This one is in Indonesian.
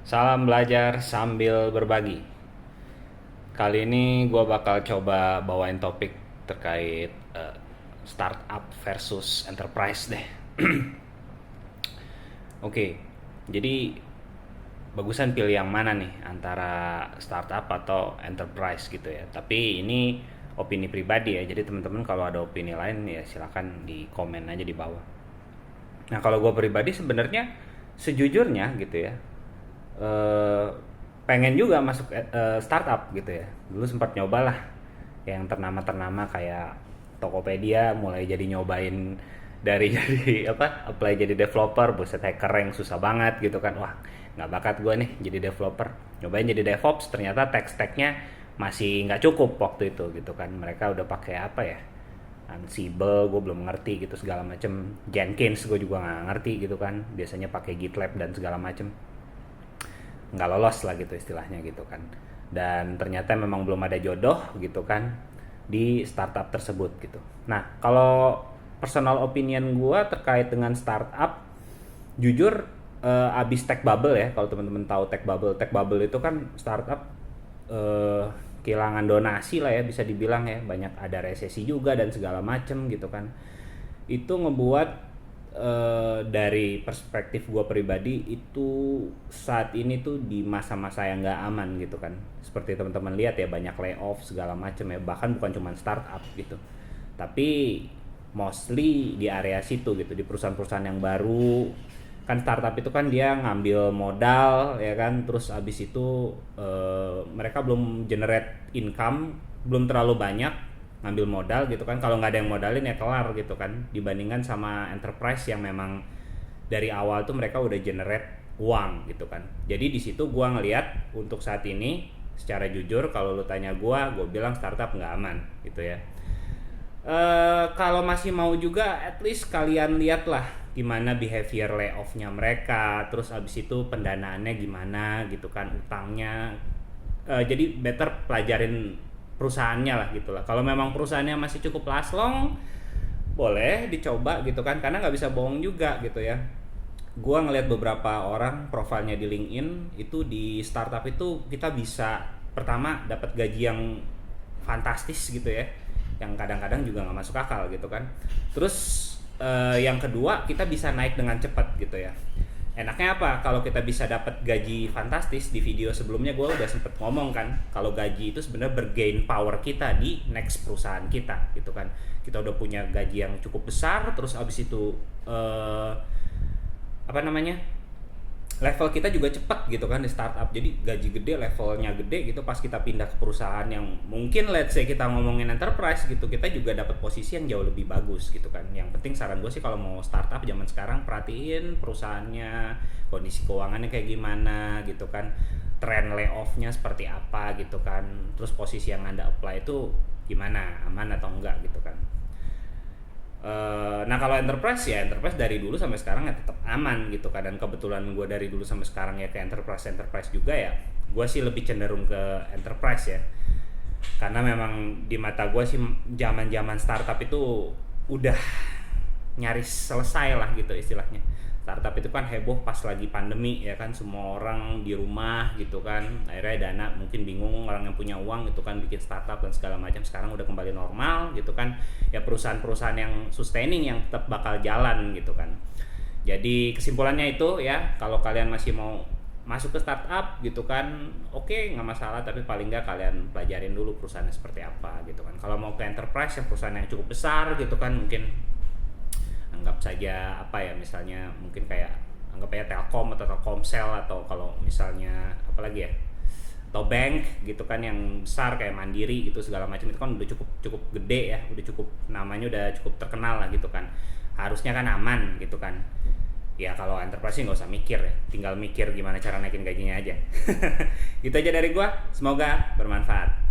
Salam belajar sambil berbagi. Kali ini gue bakal coba bawain topik terkait startup versus enterprise deh. Oke, jadi bagusan pilih yang mana nih antara startup atau enterprise gitu ya. Tapi ini opini pribadi ya. Jadi teman-teman kalau ada opini lain ya silakan di komen aja di bawah. Nah kalau gue pribadi sebenarnya sejujurnya gitu ya, eh, pengen juga masuk startup gitu ya. Dulu sempat nyoba lah yang ternama-ternama kayak Tokopedia, mulai jadi nyobain dari jadi apa apply jadi developer, buset hacker yang susah banget gitu kan. Wah nggak bakat gue nih jadi developer. Nyobain jadi DevOps, ternyata tech stacknya masih nggak cukup waktu itu gitu kan. Mereka udah pakai apa ya, Ansible gue belum ngerti gitu segala macem, Jenkins gue juga nggak ngerti gitu kan, biasanya pakai GitLab dan segala macem, nggak lolos lah gitu istilahnya gitu kan. Dan ternyata memang belum ada jodoh gitu kan di startup tersebut gitu. Nah kalau personal opinion gue terkait dengan startup, jujur abis tech bubble ya, kalau teman-teman tahu tech bubble itu kan startup eh, kehilangan donasi lah ya, bisa dibilang ya, banyak ada resesi juga dan segala macem gitu kan. Itu ngebuat dari perspektif gue pribadi itu saat ini tuh di masa-masa yang nggak aman gitu kan. Seperti teman-teman lihat ya, banyak layoff segala macem ya, bahkan bukan cuma startup gitu, tapi mostly di area situ gitu, di perusahaan-perusahaan yang baru. Kan startup itu kan dia ngambil modal ya kan, terus abis itu mereka belum generate income, belum terlalu banyak, ngambil modal gitu kan. Kalau nggak ada yang modalin ya kelar gitu kan, dibandingkan sama enterprise yang memang dari awal tuh mereka udah generate uang gitu kan. Jadi di situ gua ngelihat untuk saat ini secara jujur, kalau lu tanya gua bilang startup nggak aman gitu ya. Kalau masih mau juga, at least kalian lihatlah gimana behavior layoff-nya mereka, terus abis itu pendanaannya gimana gitu kan, utangnya. Jadi better pelajarin perusahaannya lah gitulah. Kalau memang perusahaannya masih cukup long, boleh dicoba gitu kan, karena nggak bisa bohong juga gitu ya. Gua ngelihat beberapa orang profilnya di LinkedIn itu, di startup itu kita bisa pertama dapat gaji yang fantastis gitu ya, yang kadang-kadang juga nggak masuk akal gitu kan. Terus yang kedua, kita bisa naik dengan cepat gitu ya. Enaknya apa? Kalau kita bisa dapat gaji fantastis, di video sebelumnya gue udah sempet ngomong kan, kalau gaji itu sebenarnya bergain power kita di next perusahaan kita gitu kan. Kita udah punya gaji yang cukup besar, terus abis itu apa namanya, level kita juga cepat gitu kan di startup. Jadi gaji gede, levelnya gede gitu. Pas kita pindah ke perusahaan yang mungkin let's say kita ngomongin enterprise gitu, kita juga dapat posisi yang jauh lebih bagus gitu kan. Yang penting saran gue sih, kalau mau startup zaman sekarang, perhatiin perusahaannya, kondisi keuangannya kayak gimana gitu kan, tren layoff-nya seperti apa gitu kan, terus posisi yang Anda apply itu gimana, aman atau enggak gitu kan. Nah kalau enterprise ya, enterprise dari dulu sampai sekarang ya tetap aman gitu kan. Dan kebetulan gue dari dulu sampai sekarang ya ke enterprise juga ya, gue sih lebih cenderung ke enterprise ya. Karena memang di mata gue sih zaman startup itu udah nyaris selesai lah gitu istilahnya. Startup itu kan heboh pas lagi pandemi ya kan, semua orang di rumah gitu kan, akhirnya dana mungkin bingung, orang yang punya uang gitu kan bikin startup dan segala macam. Sekarang udah kembali normal gitu kan ya, perusahaan-perusahaan yang sustaining yang tetap bakal jalan gitu kan. Jadi kesimpulannya itu ya, kalau kalian masih mau masuk ke startup gitu kan, oke, nggak masalah, tapi paling nggak kalian pelajarin dulu perusahaannya seperti apa gitu kan. Kalau mau ke enterprise yang perusahaan yang cukup besar gitu kan, mungkin anggap saja apa ya, misalnya mungkin kayak anggap aja Telkom atau Telkomsel, atau kalau misalnya apa lagi ya, atau bank gitu kan yang besar kayak Mandiri gitu segala macam, itu kan udah cukup cukup gede ya, udah cukup namanya, udah cukup terkenal lah gitu kan, harusnya kan aman gitu kan. Ya kalau enterprise nggak usah mikir ya, tinggal mikir gimana cara naikin gajinya aja. Gitu aja dari gua, semoga bermanfaat.